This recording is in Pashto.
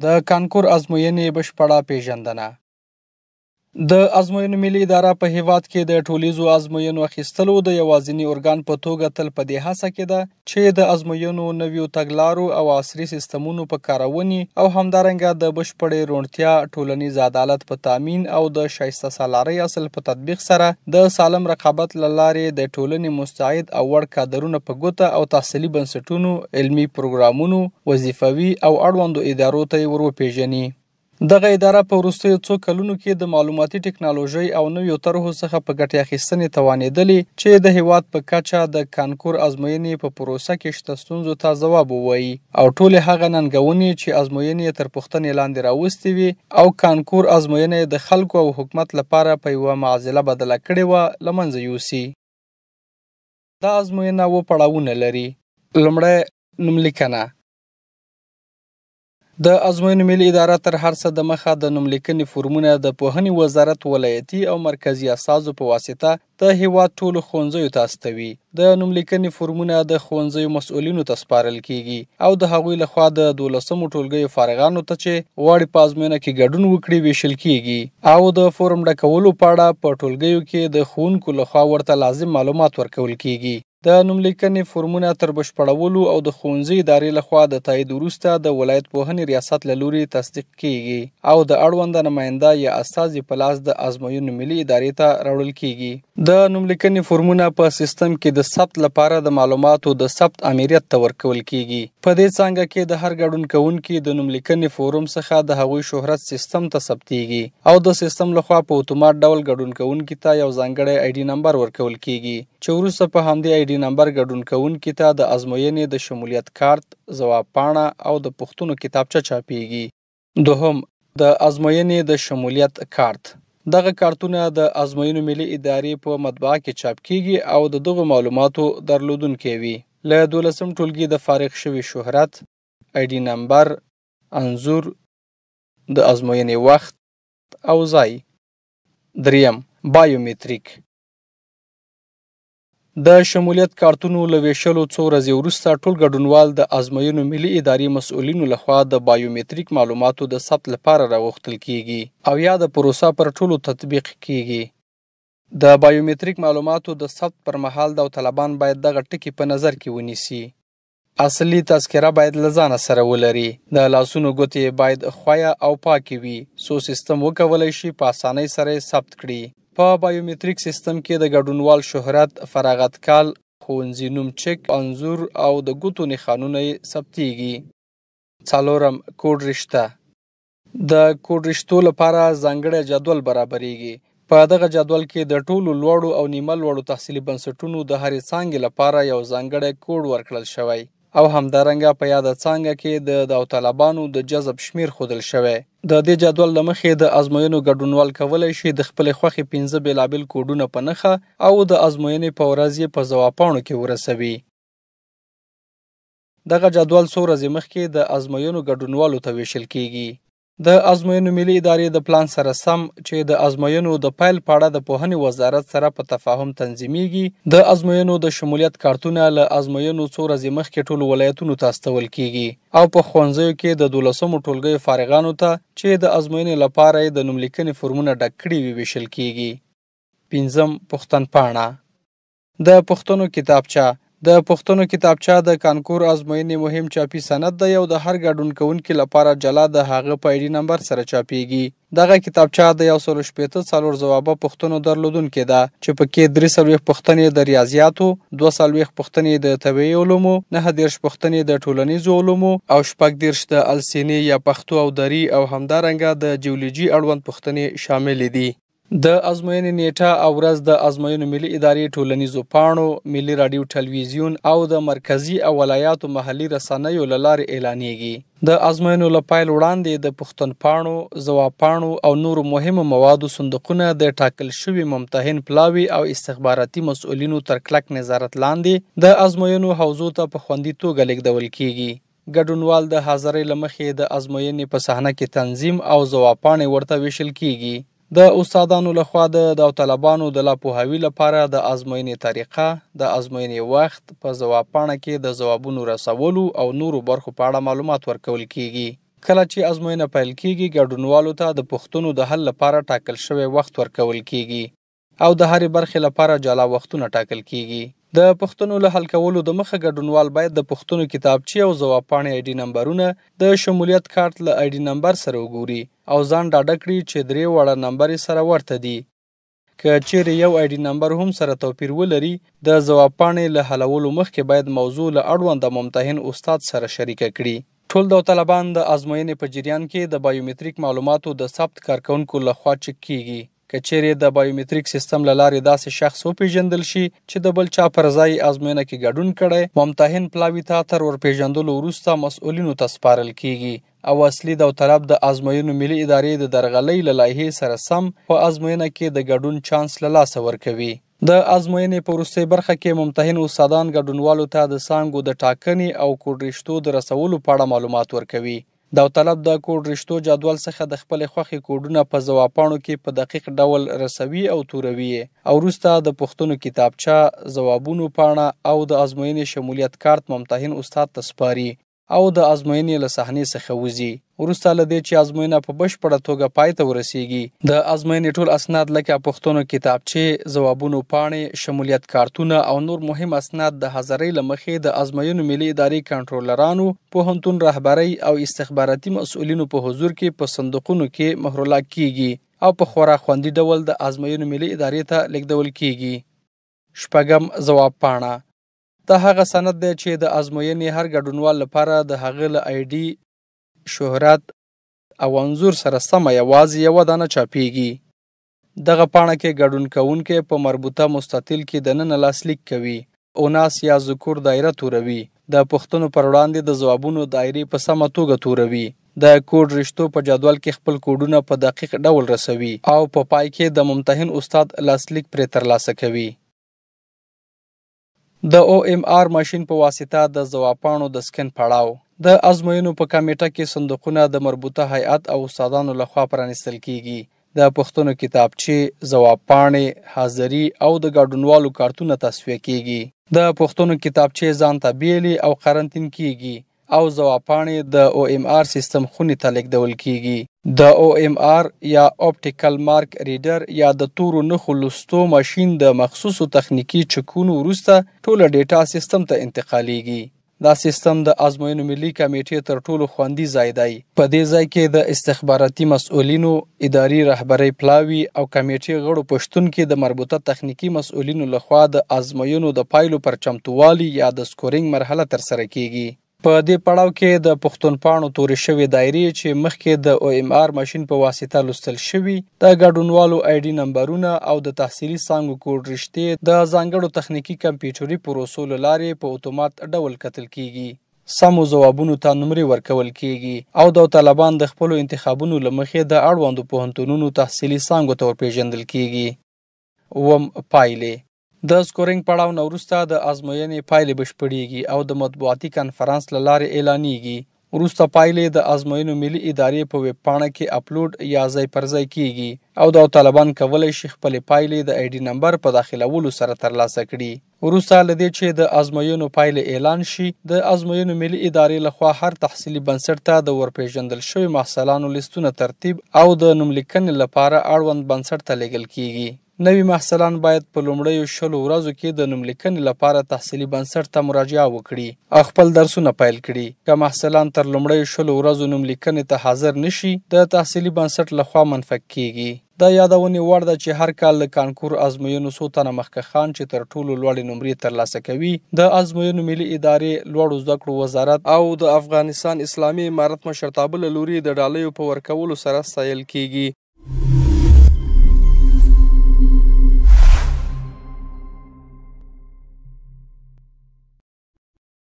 د کانکور ازموینې بشپړه پیژندنه. د ازموینو ملي اداره په هیواد کې د ټولیزو ازموینو اخیستلو د یوازیني ارګان په توګه تل په دې هڅه کې ده چې د ازموینو نویو تګلارو او عصري سیستمونو په کارونې او همدارنګه د بشپړې روڼتیا، ټولنیز عدالت په تامین او د شایسته سالارۍ اصل په تطبیق سره د سالم رقابت له لارې د ټولنې مستعد او وړ کادرونه په ګوته او تحصیلي بنسټونو، علمي پروګرامونو، وظیفوي او اړوندو ادارو ته وروپېژني. دغه اداره په وروستیو څو کلونو کې د معلوماتي ټکنالوژۍ او نویو طرحو څخه په ګټې اخیستنې توانېدلې چې د هیواد په کچه د کانکور ازموینې په پروسه کې شته ستونزو ته ځواب ووایي او ټولې هغه ننګونې چې ازموینې تر پوښتنې لاندې راوستې وي او کانکور ازموینې د خلکو او حکومت لپاره په یوه معضله بدله کړې وه له منځه یوسي. دا ازموینه اووه پړاوونه لري. لومړی، نوملیکنه. د ازموینو ملي اداره تر هر څه د مخه د نوملیکنې فورمونه د پوهنې وزارت ولایتي او مرکزي اساسو په واسطه د هیواد ټولو ښوونځیو ته استوي. د نوملیکنې فورمونه د ښوونځیو مسؤلینو ته سپارل کیږي او د هغوی لخوا د 12مو ټولګیو فارغانو ته چې غواړي په ازموینه کې ګډون وکړي ویشل کیږي او د فورم ډکولو په اړه په ټولګیو کې د ښوونکو لخوا ورته لازم معلومات ورکول کیږي. د نوملیکنې فورمونه تر بشپړولو او د ښوونځي ادارې لخوا د تایید وروسته د ولایت پوهنې ریاست له لوري تصدیق کیږي او د اړونده نماینده یا استازي په لاس د ازموینو ملي ادارې ته راوړل کیږي. د نوملیکنې فورمونه په سیستم کې د ثبت لپاره د معلوماتو د ثبت امریت ته ورکول کیږي. په دې څانګه کې د هر ګډون کوونکي د نوملیکنې فورم څخه د هغوی شهرت سیستم ته ثبتیږي او د سیستم لخوا په اتومات ډول ګډون کوونکي ته یو ځانګړی آی ډي نمبر ورکول کیږي چې وروسته په همدې آی ډي نمبر ګډون کوونکي ته د ازموینې د شمولیت کارت، ځواب پاڼه او د پوښتنو کتابچه چاپیږي. دوهم، د ازموینې د شمولیت کارت. دغه کارتونه د ازموینو ملي ادارې په مطبعه کې چاپ کیږي او د دغو معلوماتو درلودونکي وي. له 12م ټولګي د فارغ شوي شهرت، آی ډي نمبر، انځور، د ازموینې وخت او ځای. دریم، بایومتریک. د شمولیت کارتونو له ویشلو څو ورځې وروسته ټول ګډونوال د ازموینو ملي ادارې مسؤلینو لخوا د بایومتریک معلوماتو د ثبت لپاره راغوښتل کیږي او یا د پروسه پر ټولو تطبیق کیږي. د بایومتریک معلوماتو د ثبت پر مهال داوطلبان باید دغه ټکي په نظر کې ونیسي. اصلي تذکره باید له ځانه سره ولري. د لاسونو ګوتې باید ښویه او پاکې وي څو سیستم وکولی شي په اسانۍ سره یې ثبت کړي. په بایومتریک سیستم کې د ګډونوال شهرت، فراغت کال، ښوونځي نوم چک، انځور او د ګوتو نښانونه یې ثبتیږي. څلورم، کوډ رشته. د کوډ رشتو لپاره ځانګړی جدول برابریږي. په دغه جدول کې د ټولو لوړو او نیمه لوړو تحصیلي بنسټونو د هرې څانګې لپاره یو ځانګړی کوډ ورکړل شوی او همدارنګه په یاده څانګه کې د داوطلبانو د جذب شمیر ښودل شوی. د دې جدول له مخې د ازموینو ګډونوال کولی شي د خپلې خوښې 15 بېلابېل کوډونه په نښه او د ازموینې په ورځ یې په ځواب پاڼو کې ورسوي. دغه جدول څو ورځې مخکې د ازموینو ګډونوالو ته ویشل کیږي. د ازموینو ملي ادارې د پلان سره سم چې د ازموینو د پیل په اړه د پوهنې وزارت سره په تفاهم تنظیمیږي. د ازموینو د شمولیت کارتونه له ازموینو څو ورځې مخکې ټولو ولایتونو ته استول کیږي او په ښوونځیو کې د 12مو ټولګیو فارغانو ته چې د ازموینې لپاره یې د نوملیکنې فورمونه ډک کړي وي ویشل کیږي. پنځم، پوښتنپاڼه. د پوښتنو کتابچه. د پوښتنو کتابچه د کانکور ازموینې مهم چاپي سند دی او د هر ګډون کوونکي لپاره جلا د هغه په آی ډي نمبر سره چاپیږي. دغه کتابچه د 164 ځوابه پوښتنو درلودونکې ده چې پکې 43 پوښتنې د ریاضیاتو، 42 پوښتنې د طبیعي علومو، 29 پوښتنې د ټولنیزو علومو او 14 د السینې یا پښتو او دري او همدارنګه د جیولوژي اړوند پوښتنې شاملې دي. د ازموینې نیټه او ورځ د ازموینو ملي ادارې ټولنیزو پاڼو، ملي راډیو ټلویزیون او د مرکزي او ولایاتو محلي رسنیو له لارې اعلانیږي. د ازموینو له پیل وړاندې د پوښتنپاڼو، ځواب پاڼو او نورو مهمو موادو صندوقونه د ټاکل شوي ممتحن پلاوي او استخباراتي مسؤلینو تر کلک نظارت لاندې د ازموینو حوزو ته په خوندي توګه لیږدول کیږي. ګډونوال د حاضرۍ له مخې د ازموینې په صحنه کې تنظیم او ځواب پاڼې ورته ویشل کیږي. د استادانو لخوا د داوطلبانو د لا پوهاوي لپاره د ازموینې طریقه، د ازموینې وخت، په ځواب پاڼه کې د ځوابونو رسولو او نورو برخو په اړه معلومات ورکول کیږي. کله چې ازموینه پیل کیږي ګډونوالو ته د پوښتنو د حل لپاره ټاکل شوی وخت ورکول کیږي او د هرې برخې لپاره جلا وختونه ټاکل کیږي. د پوښتنو له حل کولو د مخه ګډونوال باید د پوښتنو کتابچې او ځواب پاڼې آی ډي نمبرونه د شمولیت کارت له آی ډي نمبر سره وګوري او ځان ډاډه کړي چې 3 وړه نمبر سره ورته دي. که چیرې یو آی ډي نمبر هم سره توپیر ولري، د ځواب پاڼې له حلولو مخکې باید موضوع له اړونده ممتحن استاد سره شریکه کړي. ټول داوطلبان د ازموینې په جریان کې د بایومتریک معلوماتو د ثبت کارکونکو لخوا چک کیږي. که چیرې د بایومتریک سیستم له لارې داسې شخص وپیژندل شي چې د بل چا پر ځای ازموینه کې ګډون کړی، ممتحن پلاوي ته تر ورپیژندلو وروسته مسؤلینو ته سپارل کیږي او اصلي داوطلب د ازموینو ملي ادارې د درغلۍ له لایحې سره سم په ازموینه کې د ګډون چانس له لاسه ورکوي. د ازموینې په وروستۍ برخه کې ممتحن استادان ګډونوالو ته د څانګو د ټاکنې او کوډ رشتو د رسولو په اړه معلومات ورکوي. داوطلب د کوډ رشتو جدول څخه د خپلې خوښې کوډونه په ځواب پاڼو کې په دقیق ډول رسوي او توروي او وروسته د پوښتنو کتابچه، ځوابونو پاڼه او د ازموینې شمولیت کارت ممتحن استاد ته سپاري او د ازموینې له صحنې څخه وځي. وروسته له دې چې ازموینه په بشپړه توګه پای ته ورسیږي، د ازموینې ټول اسناد لکه پوښتنو کتابچې، ځوابونو پاڼې، شمولیت کارتونه او نور مهم اسناد د حاضرۍ له مخې د ازموینو ملي ادارې کنټرولرانو، پوهنتون رهبرۍ او استخباراتي مسؤلینو په حضور کې په صندوقونو کې مهرلاک کیږي او په خورا خوندي ډول د ازموینو ملي ادارې ته لیږدول کیږي. 6 ځواب پاڼه دا هغه سند دی چې د ازموینې هر ګډونوال لپاره د هغه له آی ډي، شهرت او انځور سره سمه یوازې یوه دانه چاپیږي. دغه پاڼه کې ګډون کوونکی په مربوطه مستطیل کې دننه لاسلیک کوي، اوناس یا ذکور دایره توروي، د پوښتنو پر وړاندې د ځوابونو دایرې په سمه توګه توروي، د کوډ رشتو په جدول کې خپل کوډونه په دقیق ډول رسوي او په پای کې د ممتحن استاد لاسلیک پرې ترلاسه کوي. د OMR ماشین په واسطه د ځواب پاڼو د سکن پړاو د ازموینو په کمیټه کې صندوقونه د مربوطه هیئت او استادانو لخوا پرانیستل کیږي. د پوښتنو کتابچې، ځواب پاڼې، حاضري او د ګډونوالو کارتونه تصفیه کیږي. د پوښتنو کتابچې ځان ته بیلې او قرنطین کیږي او ځواب پاڼې د OMR سیستم خونې ته لیږدول کیږي. د OMR یا اپټیکل مارک ریډر یا د تورو نښو لوستو ماشین د مخصوصو تخنیکي چکونو وروسته ټوله ډیټا سیستم ته انتقالیږي. دا سیستم د ازموینو ملي کمیټې تر ټولو خوندي ځای دی. په دې ځای کې د استخباراتي مسؤلینو، اداري رهبرۍ پلاوي او کمیټې غړو په شتون کې د مربوطه تخنیکي مسؤلینو لخوا د ازموینو د پایلو پر چمتووالي یا د سکورینګ مرحله ترسره کیږي. په دې پړاو کې د پښتونپاڼو تورې شوې دایرې چې مخکې د OMR ماشین په واسطه لوستل شوي، د ګډونوالو آی ډي نمبرونه او د تحصیلي څانګو کوډ رشتې د ځانګړو تخنیکي کمپیوټري پروسو له لارې په اتومات ډول کتل کیږي. سمو ځوابونو ته نمرې ورکول کیږي او داوطلبان د خپلو انتخابونو له مخې د اړوندو پوهنتونونو تحصیلي څانګو ته ورپېژندل کیږي. پایلې د سکورینګ پړاو نه وروسته د ازموینې پایلې بشپړېږي او د مطبوعاتي کنفرانس له لارې اعلانېږي. وروسته پایلې د ازموینو ملي ادارې په ویب پاڼه کې اپلوډ یا ځای پر ځای کیږي او داوطلبان کولی شي خپلې پایلې د آی ډي نمبر په داخلولو سره ترلاسه کړي. وروسته له دې چې د ازموینو پایلې اعلان شي، د ازموینو ملي ادارې لخوا هر تحصیلي بنسټ ته د ورپېژندل شوي محصلانو لیستونه ترتیب او د نوملیکنې لپاره اړوند بنسټ ته لیږل کیږي. نوي محصلان باید په لومړیو 20 ورځو کې د نوملیکنې لپاره تحصیلي بنسټ ته مراجعه وکړي او خپل درسونه پیل کړي. که محصلان تر لومړیو 20 ورځو نوملیکنې ته حاضر نشي، د تحصیلي بنسټ لخوا منفک کیږي. دا یادونې وړ ده چې هر کال د کانکور ازموینو څو تنه مخکښان چې تر ټولو لوړې نمرې ترلاسه کوي، د ازموینو ملي ادارې، لوړو زده کړو وزارت او د افغانستان اسلامي امارت مشرتابه له لوري د ډالیو په ورکولو سره ستایل کیږي.